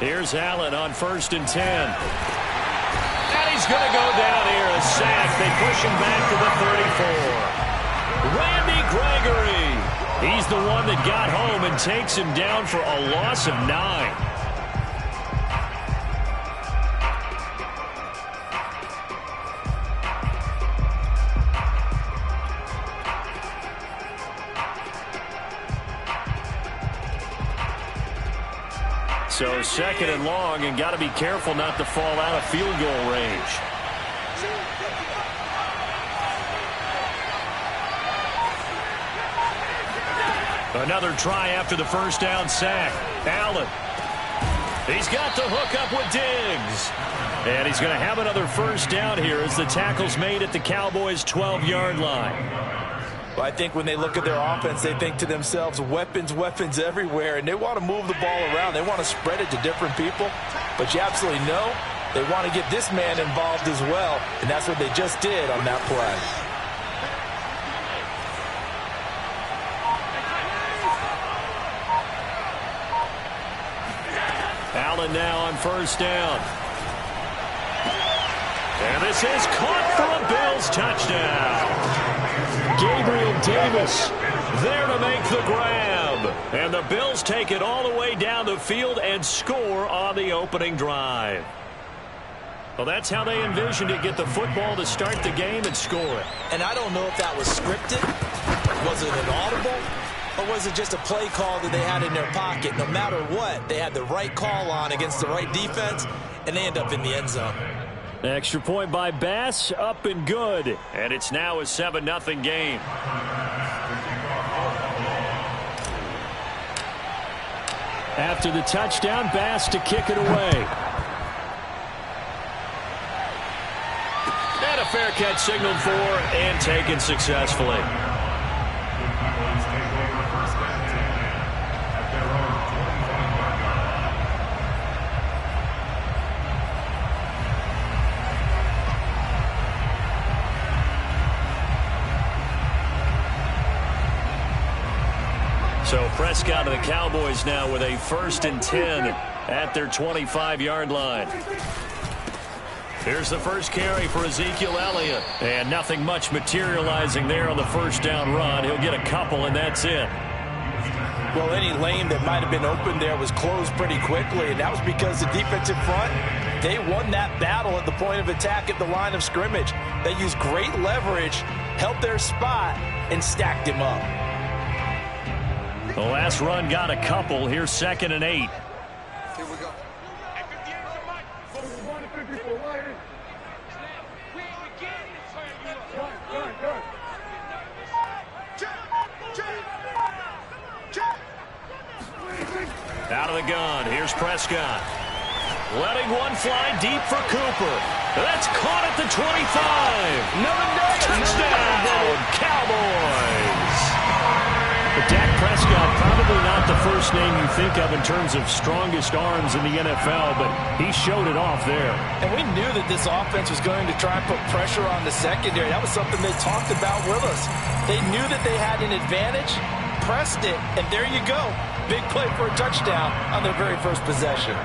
Here's Allen on 1st and 10. And he's going to go down here. A sack. They push him back to the 34. Randy Gregory. He's the one that got home and takes him down for a loss of 9. So 2nd and long, and got to be careful not to fall out of field goal range. Another try after the first down sack. Allen. He's got the hook up with Diggs. And he's going to have another first down here as the tackle's made at the Cowboys' 12-yard line. Well, I think when they look at their offense, they think to themselves, weapons, weapons everywhere, and they want to move the ball around. They want to spread it to different people, but you absolutely know they want to get this man involved as well, and that's what they just did on that play. Allen now on first down. And this is caught for a Bills touchdown. Gabriel Davis there to make the grab. And the Bills take it all the way down the field and score on the opening drive. Well, that's how they envisioned it. Get the football to start the game and score it. And I don't know if that was scripted. Was it an audible? Or was it just a play call that they had in their pocket? No matter what, they had the right call on against the right defense, and they end up in the end zone. Extra point by Bass, up and good. And it's now a 7-0 game. After the touchdown, Bass to kick it away. And a fair catch signaled for and taken successfully. So Prescott of the Cowboys now with a 1st and 10 at their 25-yard line. Here's the first carry for Ezekiel Elliott. And nothing much materializing there on the first down run. He'll get a couple, and that's it. Well, any lane that might have been open there was closed pretty quickly, and that was because the defensive front, they won that battle at the point of attack at the line of scrimmage. They used great leverage, held their spot, and stacked him up. The last run got a couple. Here's 2nd and 8. Here we go. Out of the gun. Here's Prescott. Letting one fly deep for Cooper. That's caught at the 25. Touchdown, Cowboys. But Dak Prescott, probably not the first name you think of in terms of strongest arms in the NFL, but he showed it off there. And we knew that this offense was going to try and put pressure on the secondary. That was something they talked about with us. They knew that they had an advantage, pressed it, and there you go. Big play for a touchdown on their very first possession.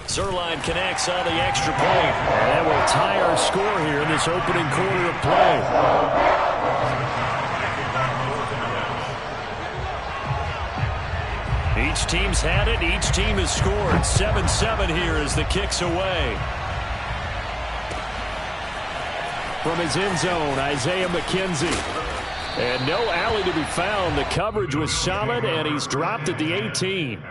Zuerlein connects on the extra point. And that will tie our score here in this opening quarter of play. Each team's had it. Each team has scored. 7-7 here as the kick's away. From his end zone, Isaiah McKenzie. And no alley to be found. The coverage was solid, and he's dropped at the 18.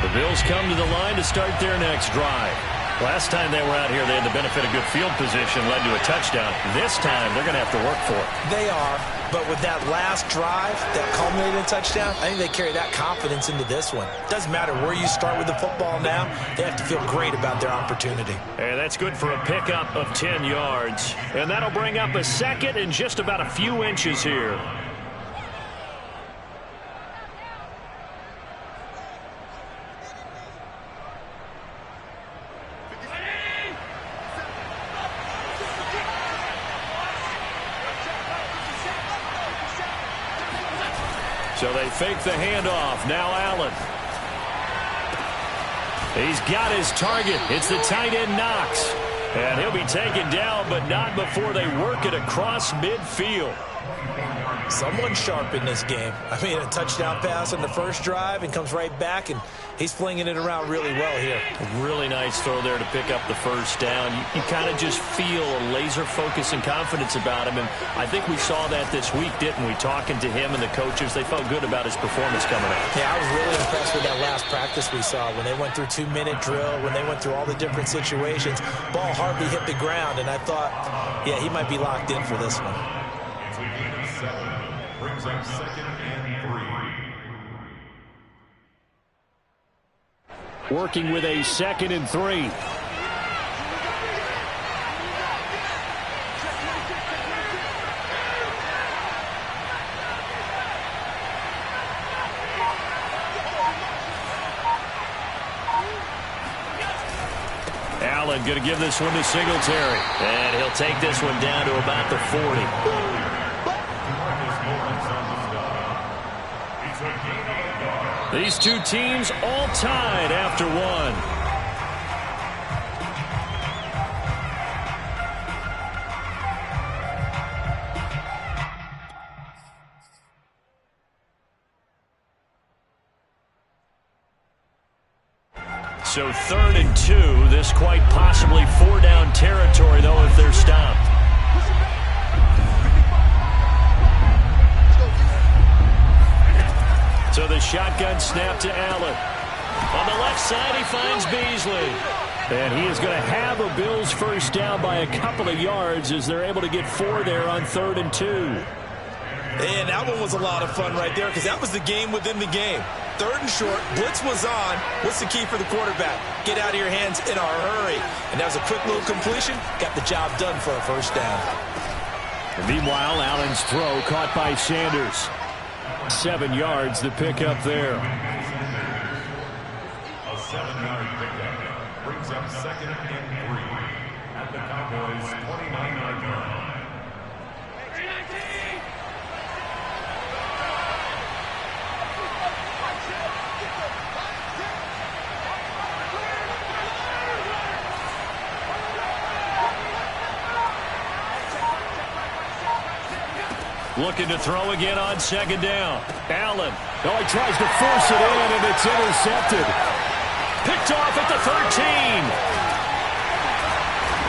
The Bills come to the line to start their next drive. Last time they were out here, they had the benefit of good field position, led to a touchdown. This time, they're going to have to work for it. They are, but with that last drive that culminated in a touchdown, I think they carry that confidence into this one. Doesn't matter where you start with the football now, they have to feel great about their opportunity. And that's good for a pickup of 10 yards. And that'll bring up a 2nd and just about a few inches here. So they fake the handoff. Now Allen. He's got his target. It's the tight end Knox. And he'll be taken down, but not before they work it across midfield. Someone sharp in this game. I mean, a touchdown pass on the first drive and comes right back, and he's flinging it around really well here. Really nice throw there to pick up the first down. You kind of just feel a laser focus and confidence about him, and I think we saw that this week, didn't we? Talking to him and the coaches, they felt good about his performance coming out. Yeah, I was really impressed with that last practice we saw when they went through 2-minute drill, when they went through all the different situations. Ball hardly hit the ground, and I thought, yeah, he might be locked in for this one. Brings up 2nd and 3. Working with a 2nd and 3. Allen going to give this one to Singletary. And he'll take this one down to about the 40. These two teams all tied after one. So 3rd and 2. This quite possibly 4-down territory, though, if they're stopped. So the shotgun snap to Allen. On the left side, he finds Beasley. And he is going to have a Bills first down by a couple of yards as they're able to get 4 there on 3rd and 2. And that one was a lot of fun right there because that was the game within the game. 3rd and short, blitz was on. What's the key for the quarterback? Get out of your hands in a hurry. And that was a quick little completion. Got the job done for a first down. And meanwhile, Allen's throw caught by Sanders. 7 yards the pickup there. A 7-yard pickup brings up 2nd and 3 at the Cowboys' 29-yard line. Looking to throw again on 2nd down. Allen. Oh, he tries to force it in, and it's intercepted. Picked off at the 13.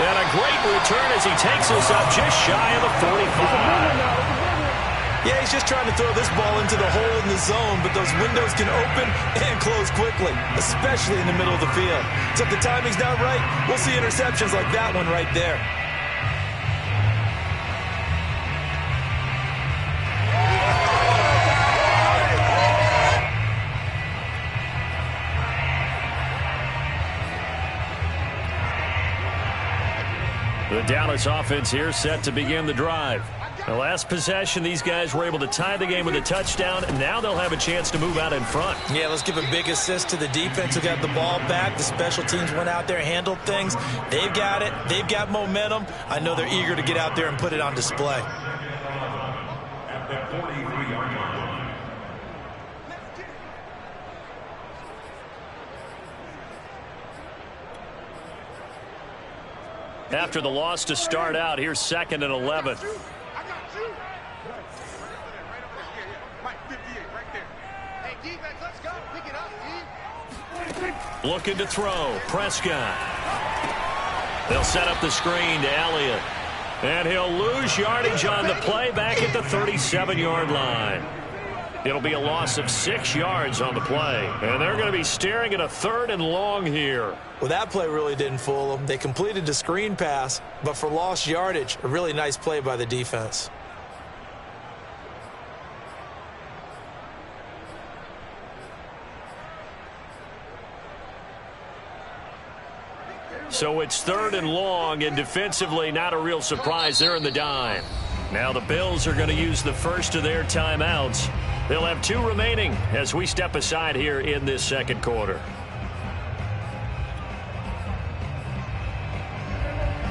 And a great return as he takes us up just shy of the 45. Yeah, he's just trying to throw this ball into the hole in the zone, but those windows can open and close quickly, especially in the middle of the field. So if the timing's not right, we'll see interceptions like that one right there. The Dallas offense here set to begin the drive. The last possession, these guys were able to tie the game with a touchdown, and now they'll have a chance to move out in front. Yeah, let's give a big assist to the defense who got the ball back. The special teams went out there, handled things. They've got it. They've got momentum. I know they're eager to get out there and put it on display. At the 43-yard line. After the loss to start out, here's 2nd and 11. Looking to throw. Prescott. They'll set up the screen to Elliott. And he'll lose yardage on the play back at the 37-yard line. It'll be a loss of 6 yards on the play. And they're going to be staring at a 3rd and long here. Well, that play really didn't fool them. They completed the screen pass, but for lost yardage, a really nice play by the defense. So it's 3rd and long, and defensively not a real surprise. They're in the dime. Now the Bills are going to use the first of their timeouts. They'll have 2 remaining as we step aside here in this 2nd quarter.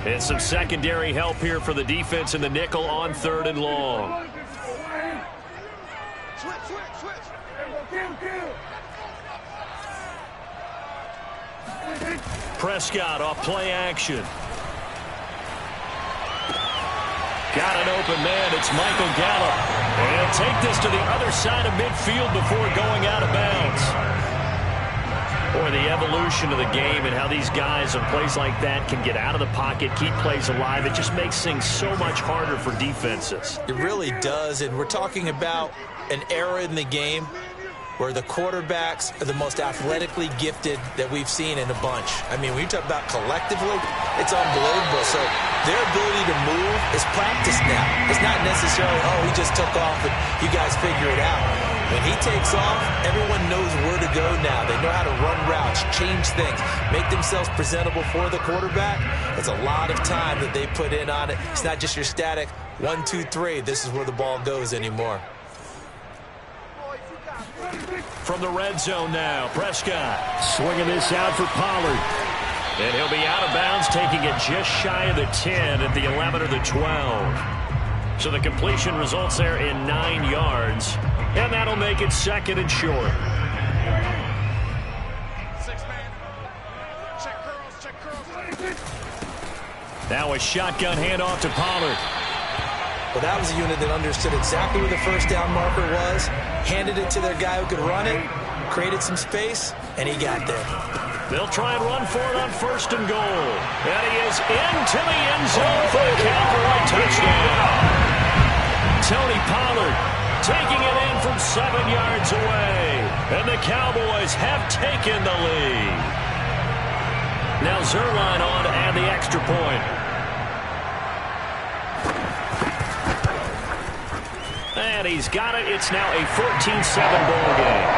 And some secondary help here for the defense in the nickel on 3rd and long. Switch. Prescott off play action. Got an open man. It's Michael Gallup. And he'll take this to the other side of midfield before going out of bounds. Boy, the evolution of the game and how these guys in plays like that can get out of the pocket, keep plays alive, it just makes things so much harder for defenses. It really does, and we're talking about an era in the game where the quarterbacks are the most athletically gifted that we've seen in a bunch. I mean, when you talk about collectively, it's unbelievable. So their ability to move is practice now. It's not necessarily, oh, he just took off and you guys figure it out. When he takes off, everyone knows where to go now. They know how to run routes, change things, make themselves presentable for the quarterback. It's a lot of time that they put in on it. It's not just your static 1, 2, 3. This is where the ball goes anymore. From the red zone now, Prescott swinging this out for Pollard. And he'll be out of bounds, taking it just shy of the 10 at the 11 or the 12. So the completion results there in 9 yards. And that'll make it 2nd and short. Now a shotgun handoff to Pollard. Well, that was a unit that understood exactly where the first down marker was, handed it to their guy who could run it, created some space, and he got there. They'll try and run for it on 1st and goal. And he is into the end zone for a Cowboy touchdown. Tony Pollard taking it in from 7 yards away. And the Cowboys have taken the lead. Now Zuerlein on to add the extra point. And he's got it. It's now a 14-7 ball game.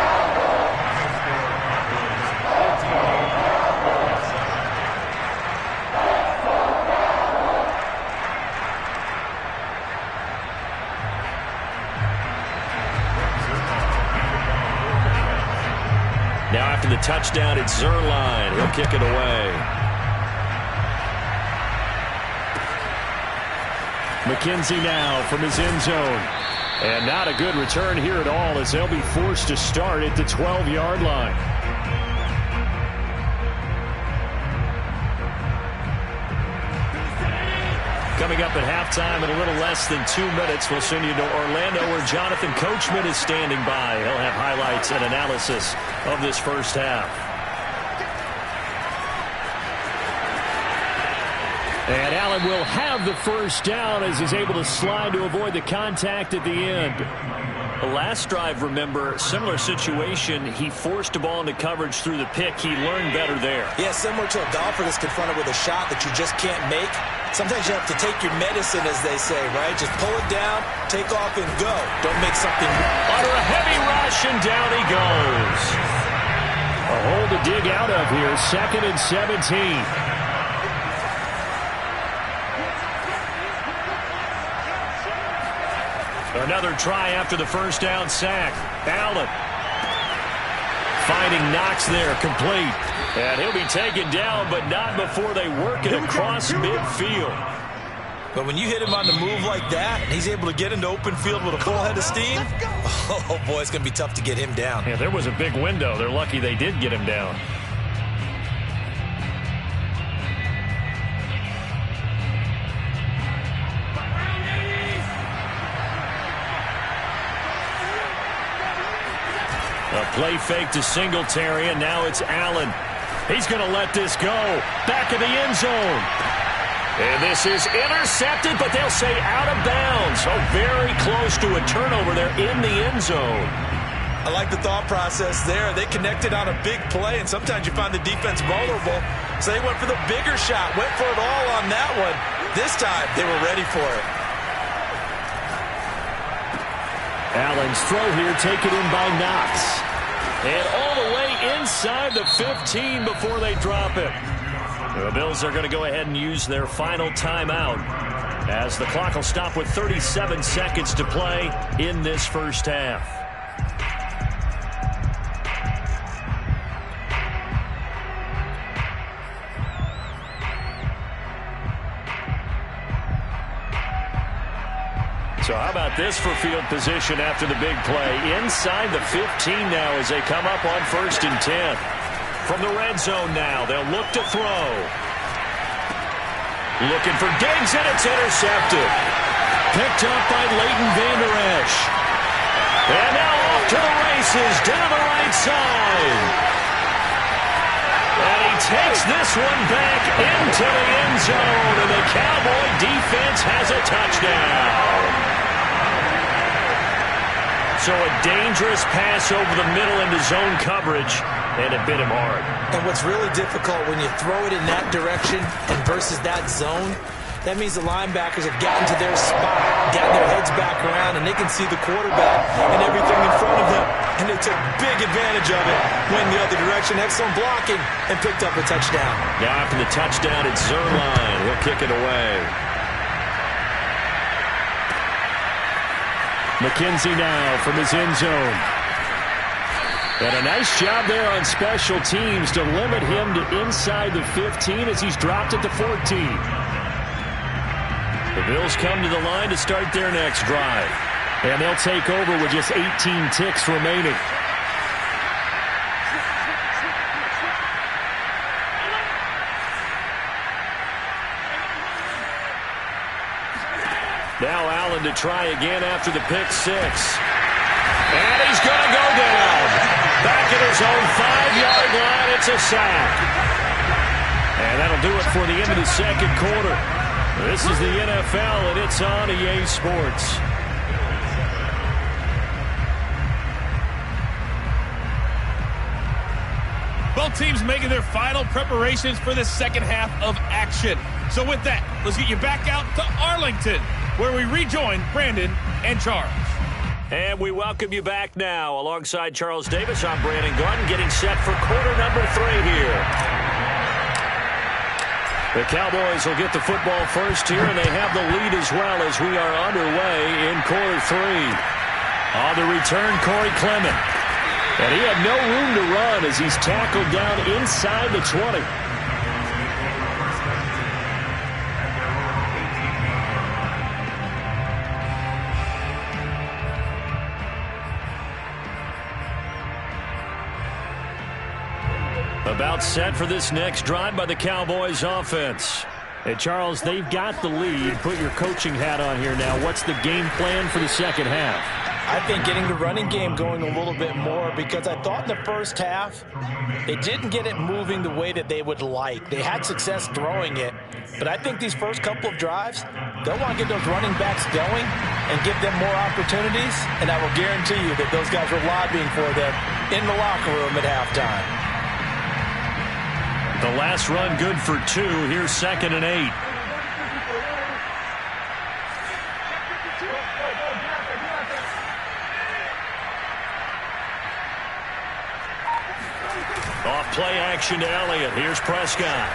Now after the touchdown, it's Zuerlein. He'll kick it away. McKenzie now from his end zone. And not a good return here at all as they'll be forced to start at the 12-yard line. Coming up at halftime in a little less than 2 minutes, we'll send you to Orlando where Jonathan Coachman is standing by. He'll have highlights and analysis of this first half. And Allen will have the first down as he's able to slide to avoid the contact at the end. The last drive, remember, similar situation. He forced the ball into coverage through the pick. He learned better there. Yeah, similar to a golfer that's confronted with a shot that you just can't make. Sometimes you have to take your medicine, as they say, right? Just pull it down, take off, and go. Don't make something... Under a heavy rush, and down he goes. A hole to dig out of here, 2nd and 17. Another try after the first down sack. Allen finding Knox there, complete. And he'll be taken down, but not before they work it across midfield. But when you hit him on the move like that, and he's able to get into open field with a full head of steam, oh boy, it's going to be tough to get him down. Yeah, there was a big window. They're lucky they did get him down. A play fake to Singletary, and now it's Allen. He's going to let this go. Back of the end zone. And this is intercepted, but they'll say out of bounds. So very close to a turnover there in the end zone. I like the thought process there. They connected on a big play, and sometimes you find the defense vulnerable. So they went for the bigger shot, went for it all on that one. This time, they were ready for it. Allen's throw here taken in by Knox. And all the way inside the 15 before they drop it. The Bills are going to go ahead and use their final timeout as the clock will stop with 37 seconds to play in this first half. So how about this for field position after the big play? Inside the 15 now as they come up on 1st and 10. From the red zone now, they'll look to throw. Looking for Diggs, and it's intercepted. Picked up by Leighton Vander Esch. And now off to the races down the right side. And he takes this one back into the end zone, and the Cowboy defense has a touchdown. So a dangerous pass over the middle into zone coverage, and it bit him hard. And what's really difficult when you throw it in that direction and versus that zone, that means the linebackers have gotten to their spot, gotten their heads back around, and they can see the quarterback and everything in front of them. And they took big advantage of it, went the other direction, excellent blocking, and picked up a touchdown. Now after the touchdown, it's Zuerlein. He'll kick it away. McKenzie now from his end zone. And a nice job there on special teams to limit him to inside the 15 as he's dropped at the 14. The Bills come to the line to start their next drive. And they'll take over with just 18 ticks remaining. Now Allen to try again after the pick six. And he's going to go down. Back at his own 5-yard line, it's a sack. And that'll do it for the end of the second quarter. This is the NFL, and it's on EA Sports. Both teams making their final preparations for the second half of action. So with that, let's get you back out to Arlington, where we rejoin Brandon and Charles. And we welcome you back now. Alongside Charles Davis, I'm Brandon Gunn, getting set for quarter number 3 here. The Cowboys will get the football first here, and they have the lead as well as we are underway in quarter 3. On the return, Corey Clement. And he had no room to run as he's tackled down inside the 20. About set for this next drive by the Cowboys offense. And Charles, they've got the lead. Put your coaching hat on here now. What's the game plan for the second half? I think getting the running game going a little bit more, because I thought in the first half they didn't get it moving the way that they would like. They had success throwing it, but I think these first couple of drives, they'll want to get those running backs going and give them more opportunities, and I will guarantee you that those guys were lobbying for them in the locker room at halftime. The last run good for 2. Here's 2nd and 8. Off play action to Elliott. Here's Prescott.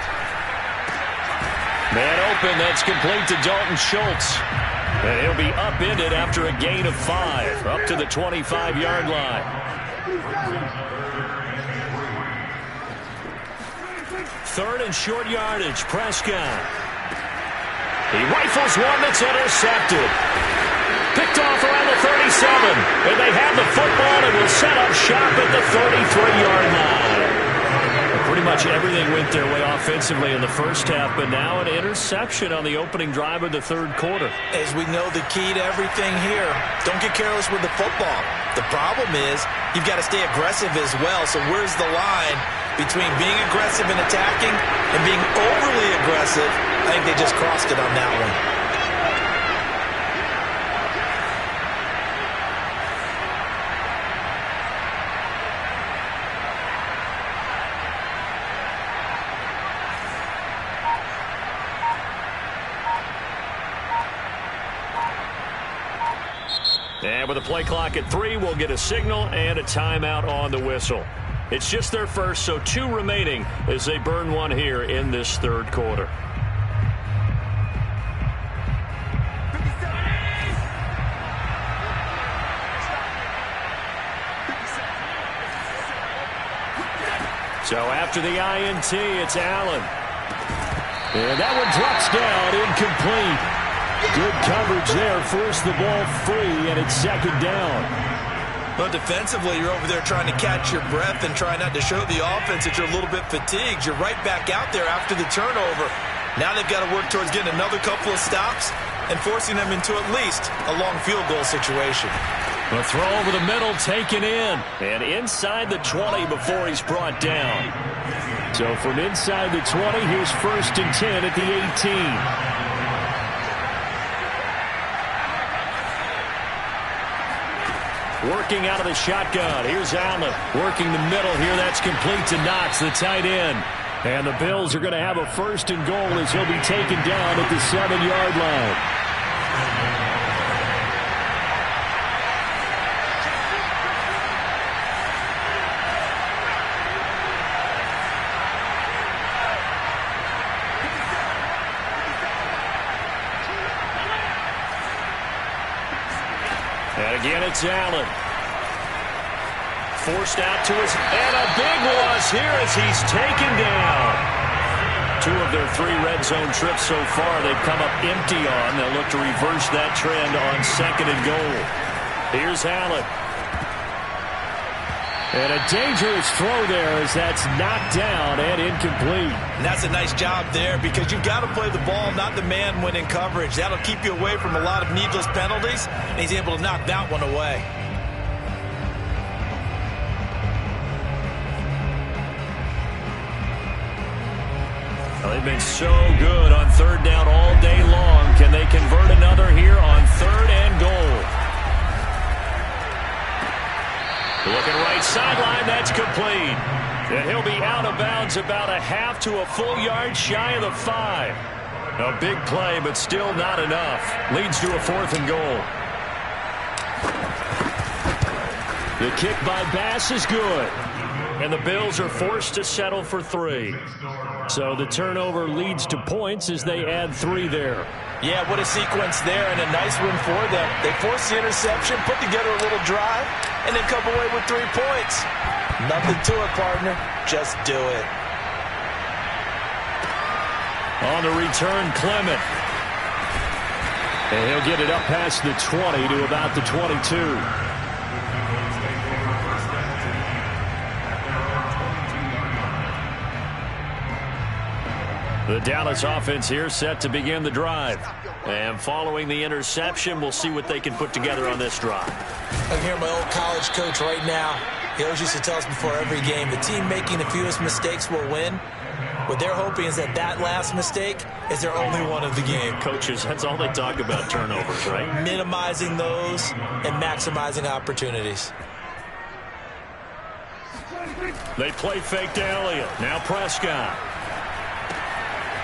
Man open. That's complete to Dalton Schultz. And he'll be upended after a gain of 5. Up to the 25-yard line. 3rd and short yardage. Prescott. He rifles one that's intercepted. Picked off around the 37. And they have the football and will set up shop at the 33-yard line. Pretty much everything went their way offensively in the first half, but now an interception on the opening drive of the third quarter. As we know, the key to everything here, don't get careless with the football. The problem is you've got to stay aggressive as well. So where's the line between being aggressive and attacking and being overly aggressive? I think they just crossed it on that one. And with a play clock at 3, we'll get a signal and a timeout on the whistle. It's just their first, so 2 remaining as they burn one here in this third quarter. So after the INT, it's Allen. And that one drops down incomplete. Good coverage there. Forced the ball free, and it's second down. Well, defensively, you're over there trying to catch your breath and try not to show the offense that you're a little bit fatigued. You're right back out there after the turnover. Now they've got to work towards getting another couple of stops and forcing them into at least a long field goal situation. A throw over the middle, taken in. And inside the 20 before he's brought down. So from inside the 20, here's 1st and 10 at the 18. Working out of the shotgun. Here's Allen working the middle here. That's complete to Knox, the tight end. And the Bills are going to have a 1st and goal as he'll be taken down at the 7-yard line. And again, it's Allen. Forced out to his, and a big loss here as he's taken down. 2 of their 3 red zone trips so far they've come up empty on. They'll look to reverse that trend on 2nd and goal. Here's Allen. And a dangerous throw there as that's knocked down and incomplete. And that's a nice job there because you've got to play the ball, not the man when in coverage. That'll keep you away from a lot of needless penalties, and he's able to knock that one away. Well, they've been so good on 3rd down all day long. Can they convert another here on 3rd and goal? Looking right sideline, that's complete. And he'll be out of bounds about a half to a full yard shy of the 5. A big play, but still not enough. Leads to a 4th and goal. The kick by Bass is good. And the Bills are forced to settle for 3. So the turnover leads to points as they add 3 there. Yeah, what a sequence there and a nice win for them. They forced the interception, put together a little drive, and then come away with 3 points. Nothing to it, partner. Just do it. On the return, Clement. And he'll get it up past the 20 to about the 22. The Dallas offense here set to begin the drive. And following the interception, we'll see what they can put together on this drive. I hear my old college coach right now. He always used to tell us before every game, the team making the fewest mistakes will win. What they're hoping is that last mistake is their only one of the game. Coaches, that's all they talk about, turnovers, right? Minimizing those and maximizing opportunities. They play fake to Elliott. Now Prescott.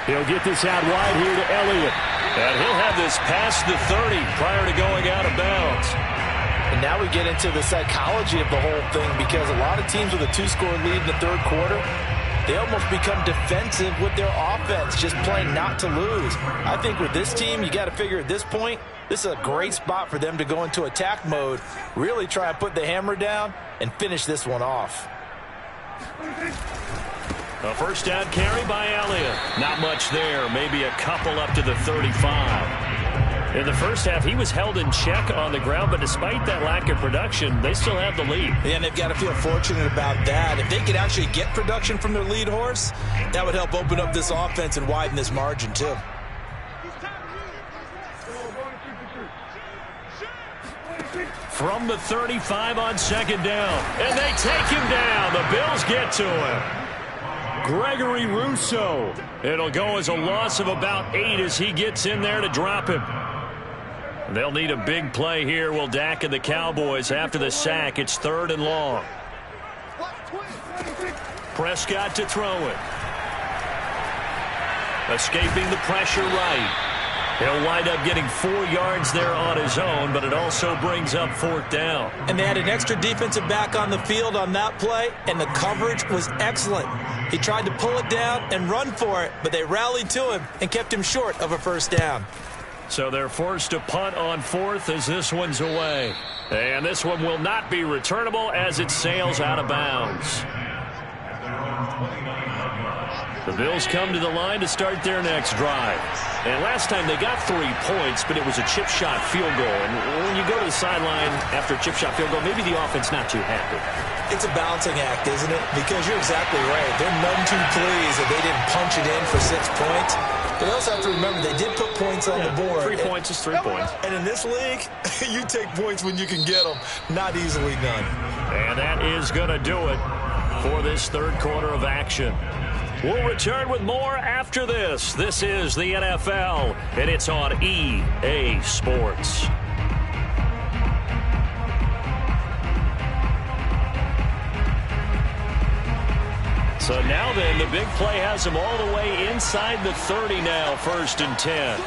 He'll get this out wide here to Elliott. And he'll have this past the 30 prior to going out of bounds. And now we get into the psychology of the whole thing because a lot of teams with a 2-score lead in the 3rd quarter, they almost become defensive with their offense, just playing not to lose. I think with this team, you got to figure at this point, this is a great spot for them to go into attack mode, really try and put the hammer down and finish this one off. A 1st down carry by Elliott. Not much there. Maybe a couple up to the 35. In the first half, he was held in check on the ground, but despite that lack of production, they still have the lead. Yeah, and they've got to feel fortunate about that. If they could actually get production from their lead horse, that would help open up this offense and widen this margin, too. From the 35 on 2nd down. And they take him down. The Bills get to him. Gregory Rousseau. It'll go as a loss of about 8 as he gets in there to drop him. They'll need a big play here, will Dak and the Cowboys. After the sack, it's 3rd and long. Prescott to throw it. Escaping the pressure right. He'll wind up getting 4 yards there on his own, but it also brings up 4th down. And they had an extra defensive back on the field on that play, and the coverage was excellent. He tried to pull it down and run for it, but they rallied to him and kept him short of a 1st down. So they're forced to punt on 4th as this one's away. And this one will not be returnable as it sails out of bounds. The Bills come to the line to start their next drive. And last time they got 3 points, but it was a chip shot field goal. And when you go to the sideline after a chip shot field goal, maybe the offense not too happy. It's a balancing act, isn't it? Because you're exactly right. They're none too pleased that they didn't punch it in for 6 points. But they also have to remember they did put points on the board. 3 points is 3 points. And in this league, you take points when you can get them. Not easily done. And that is going to do it for this third quarter of action. We'll return with more after this. This is the NFL, and it's on EA Sports. So now then, the big play has them all the way inside the 30 now, 1st and 10.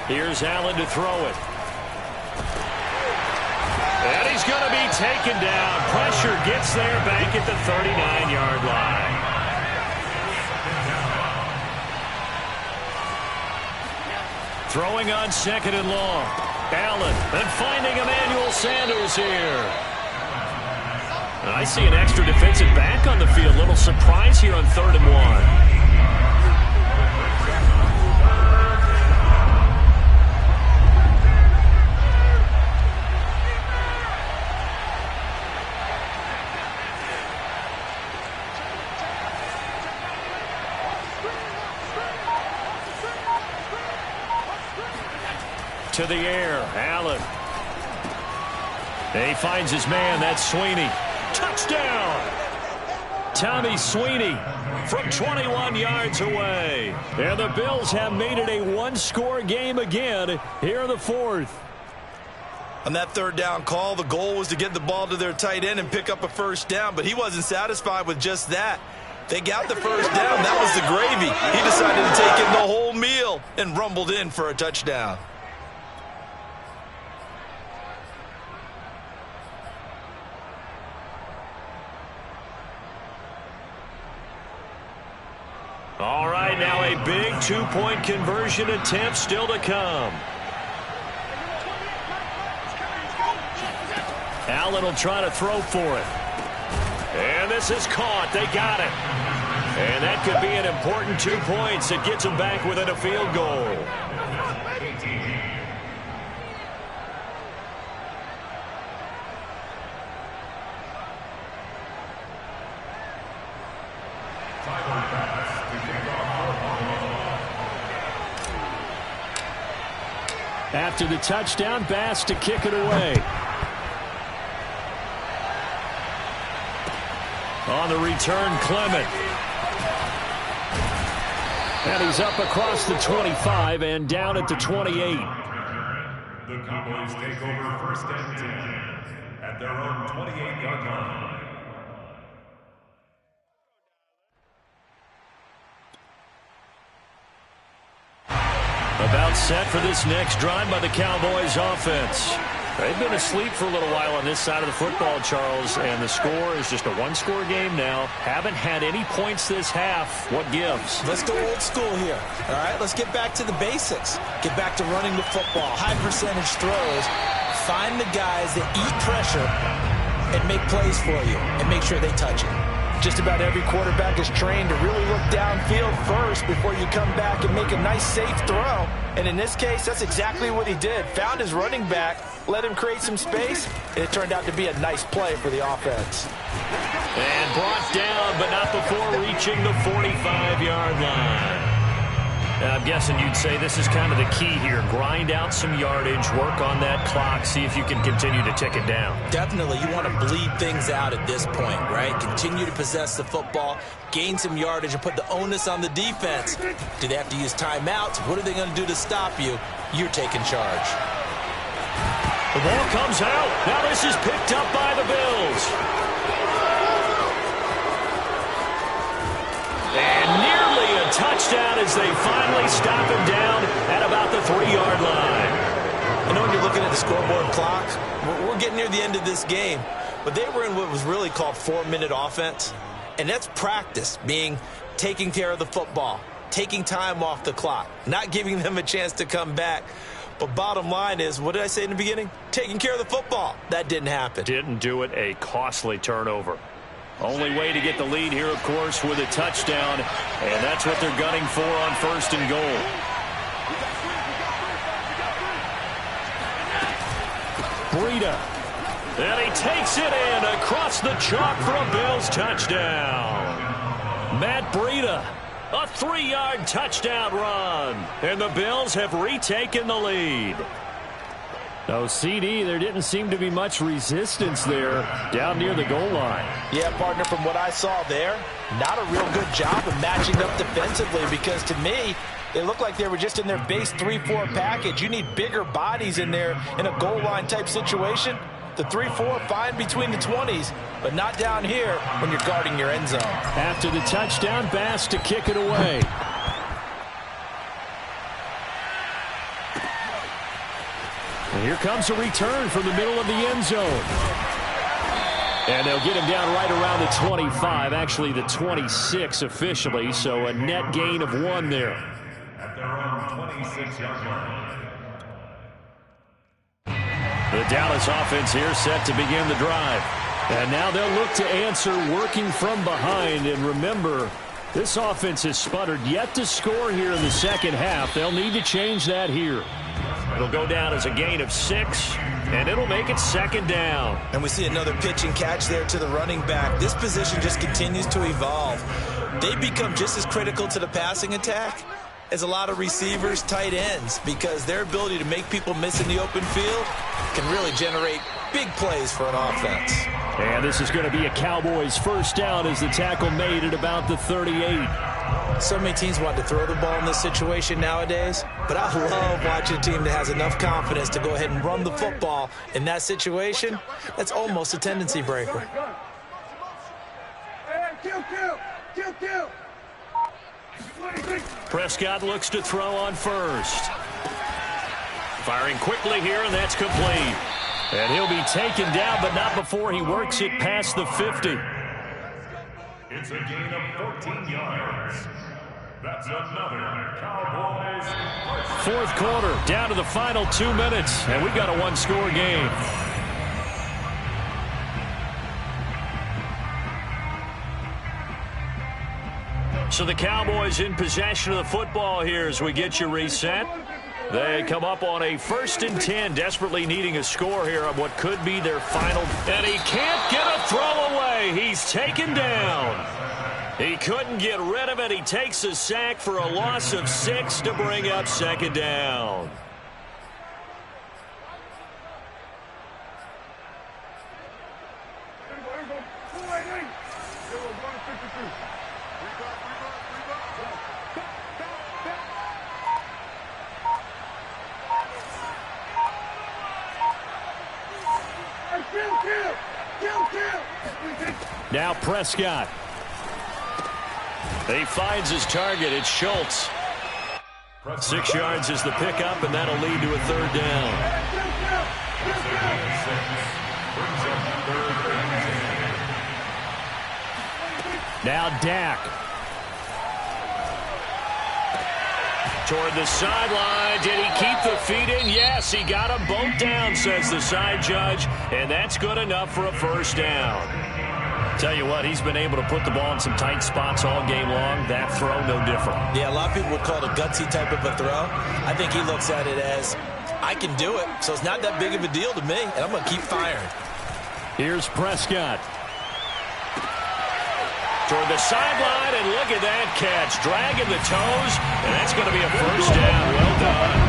Here's Allen to throw it. And he's going to be taken down. Pressure gets there back at the 39-yard line. Throwing on 2nd and long. Allen, and finding Emmanuel Sanders here. And I see an extra defensive back on the field. Little surprise here on 3rd and 1. To the air, Allen. And he finds his man, that's Sweeney. Touchdown! Tommy Sweeney from 21 yards away. And the Bills have made it a one-score game again here in the 4th. On that 3rd down call, the goal was to get the ball to their tight end and pick up a 1st down, but he wasn't satisfied with just that. They got the 1st down. That was the gravy. He decided to take in the whole meal and rumbled in for a touchdown. All right, now a big 2-point conversion attempt still to come. Allen will try to throw for it. And this is caught. They got it. And that could be an important 2 points. It gets them back within a field goal. After the touchdown, Bass to kick it away. On the return, Clement. And he's up across the 25 and down at the 28. The Cowboys take over 1st and 10 at their own 28-yard line. About set for this next drive by the Cowboys offense. They've been asleep for a little while on this side of the football, Charles, and the score is just a one-score game now. Haven't had any points this half. What gives? Let's go old school here. All right, let's get back to the basics. Get back to running the football, high percentage throws. Find the guys that eat pressure and make plays for you and make sure they touch it. Just about every quarterback is trained to really look downfield first before you come back and make a nice, safe throw. And in this case, that's exactly what he did. Found his running back, let him create some space, and it turned out to be a nice play for the offense. And brought down, but not before reaching the 45-yard line. I'm guessing you'd say this is kind of the key here. Grind out some yardage, work on that clock, see if you can continue to tick it down. Definitely. You want to bleed things out at this point, right? Continue to possess the football, gain some yardage, and put the onus on the defense. Do they have to use timeouts? What are they going to do to stop you? You're taking charge. The ball comes out. Now this is picked up by the Bills. And nearly a touchdown as they finally stop him down at about the 3-yard line. I know when you're looking at the scoreboard clock, we're getting near the end of this game, but they were in what was really called 4-minute offense, and that's practice, meaning taking care of the football, taking time off the clock, not giving them a chance to come back. But bottom line is, what did I say in the beginning? Taking care of the football. That didn't happen. Didn't do it. A costly turnover. Only way to get the lead here, of course, with a touchdown. And that's what they're gunning for on 1st and goal. Breida. And he takes it in across the chalk for a Bills touchdown. Matt Breida. A 3-yard touchdown run. And the Bills have retaken the lead. Oh, CD, there didn't seem to be much resistance there down near the goal line. Yeah, partner, from what I saw there, not a real good job of matching up defensively, because to me, they looked like they were just in their base 3-4 package. You need bigger bodies in there in a goal line type situation. The 3-4 fine between the 20s, but not down here when you're guarding your end zone. After the touchdown, Bass to kick it away. And here comes a return from the middle of the end zone. And they'll get him down right around the 25, actually the 26 officially, so a net gain of 1 there. At their own 26-yard line. The Dallas offense here set to begin the drive. And now they'll look to answer working from behind. And remember, this offense has sputtered yet to score here in the second half. They'll need to change that here. It'll go down as a gain of 6, and it'll make it 2nd down. And we see another pitch and catch there to the running back. This position just continues to evolve. They become just as critical to the passing attack as a lot of receivers, tight ends, because their ability to make people miss in the open field can really generate big plays for an offense. And this is going to be a Cowboys 1st down as the tackle made at about the 38. So many teams want to throw the ball in this situation nowadays, but I love watching a team that has enough confidence to go ahead and run the football in that situation. That's almost a tendency breaker. Prescott looks to throw on 1st. Firing quickly here, and that's complete. And he'll be taken down, but not before he works it past the 50. It's a gain of 14 yards. That's another Cowboys. 4th quarter, down to the final 2 minutes, and we've got a 1-score game. So the Cowboys in possession of the football here as we get you reset. They come up on a 1st and 10, desperately needing a score here on what could be their final. And he can't get a throw away. He's taken down. He couldn't get rid of it. He takes a sack for a loss of 6 to bring up 2nd down. Now Prescott. He finds his target. It's Schultz. 6 yards is the pickup, and that'll lead to a 3rd down. Now Dak. Toward the sideline. Did he keep the feet in? Yes, he got them both down, says the side judge, and that's good enough for a 1st down. Tell you what, he's been able to put the ball in some tight spots all game long. That throw, no different. Yeah, a lot of people would call it a gutsy type of a throw. I think he looks at it as, I can do it, so it's not that big of a deal to me, and I'm going to keep firing. Here's Prescott. Toward the sideline, and look at that catch. Dragging the toes, and that's going to be a 1st down. Well done.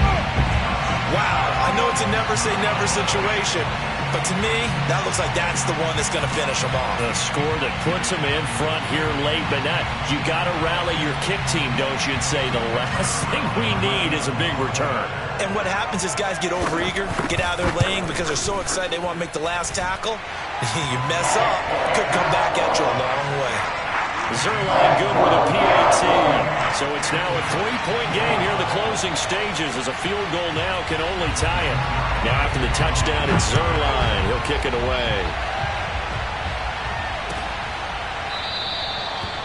Wow, I know it's a never-say-never situation, but to me, that looks like that's the one that's going to finish them off. A score that puts them in front here late, but not. You got to rally your kick team, don't you, and say the last thing we need is a big return. And what happens is guys get overeager, get out of their lane because they're so excited they want to make the last tackle. You mess up, could come back at you a long way. Zuerlein good with a PAT. So it's now a 3-point game here in the closing stages as a field goal now can only tie it. Now after the touchdown, it's Zuerlein. He'll kick it away.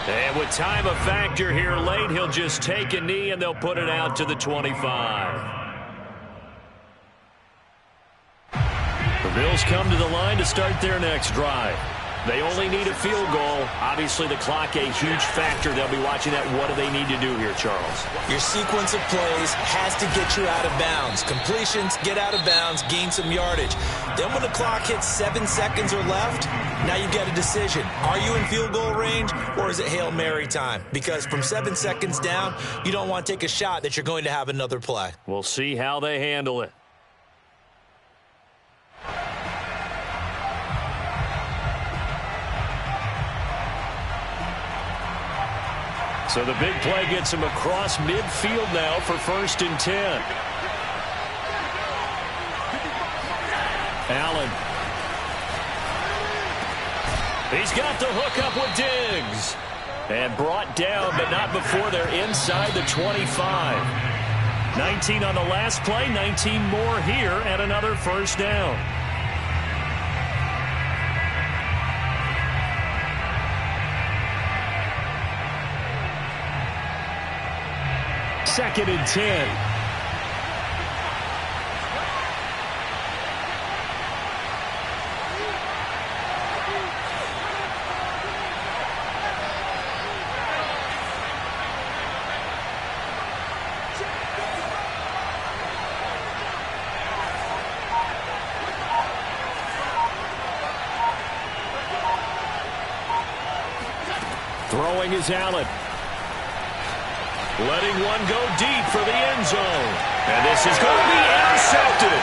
And with time a factor here late, he'll just take a knee and they'll put it out to the 25. Bills come to the line to start their next drive. They only need a field goal. Obviously, the clock a huge factor. They'll be watching that. What do they need to do here, Charles? Your sequence of plays has to get you out of bounds. Completions, get out of bounds, gain some yardage. Then when the clock hits 7 seconds or left, now you get a decision. Are you in field goal range, or is it Hail Mary time? Because from 7 seconds down, you don't want to take a shot that you're going to have another play. We'll see how they handle it. So the big play gets him across midfield now for 1st and 10. Allen. He's got the hook up with Diggs. And brought down, but not before they're inside the 25. 19 on the last play, 19 more here, and another 1st down. Second and 10. Throwing is Allen. Letting one go deep for the end zone. And this is going to be intercepted.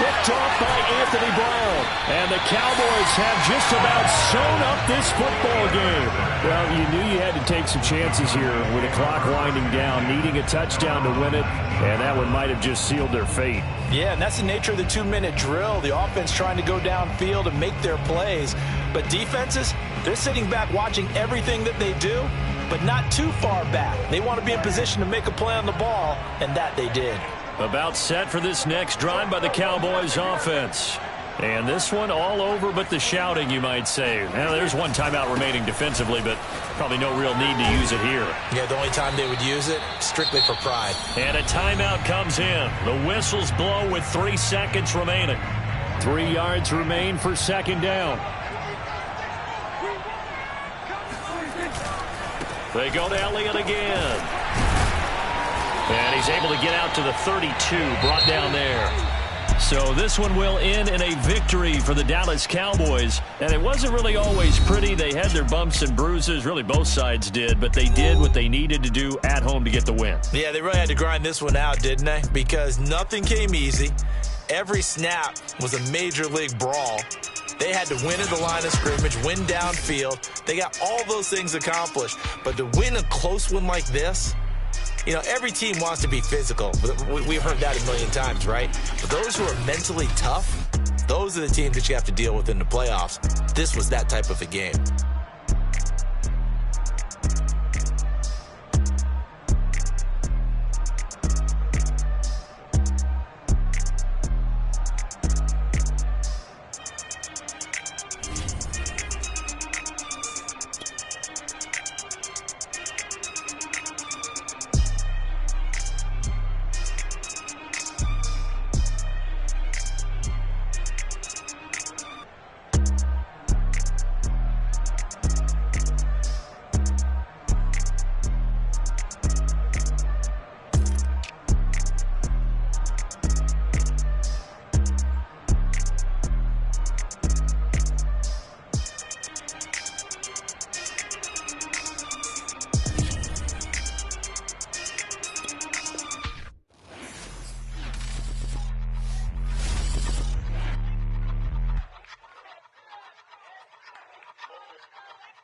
Picked off by Anthony Brown. And the Cowboys have just about sewn up this football game. Well, you knew you had to take some chances here with the clock winding down, needing a touchdown to win it. And that one might have just sealed their fate. Yeah, and that's the nature of the 2-minute drill. The offense trying to go downfield and make their plays. But defenses, they're sitting back watching everything that they do, but not too far back. They want to be in position to make a play on the ball, and that they did. About set for this next drive by the Cowboys offense. And this one all over but the shouting, you might say. Now, there's one timeout remaining defensively, but probably no real need to use it here. Yeah, the only time they would use it, strictly for pride. And a timeout comes in. The whistles blow with 3 seconds remaining. 3 yards remain for 2nd down. They go to Elliott again. And he's able to get out to the 32, brought down there. So this one will end in a victory for the Dallas Cowboys. And it wasn't really always pretty. They had their bumps and bruises. Really, both sides did. But they did what they needed to do at home to get the win. Yeah, they really had to grind this one out, didn't they? Because nothing came easy. Every snap was a major league brawl. They had to win at the line of scrimmage, win downfield. They got all those things accomplished. But to win a close one like this, you know, every team wants to be physical. We've heard that a million times, right? But those who are mentally tough, those are the teams that you have to deal with in the playoffs. This was that type of a game.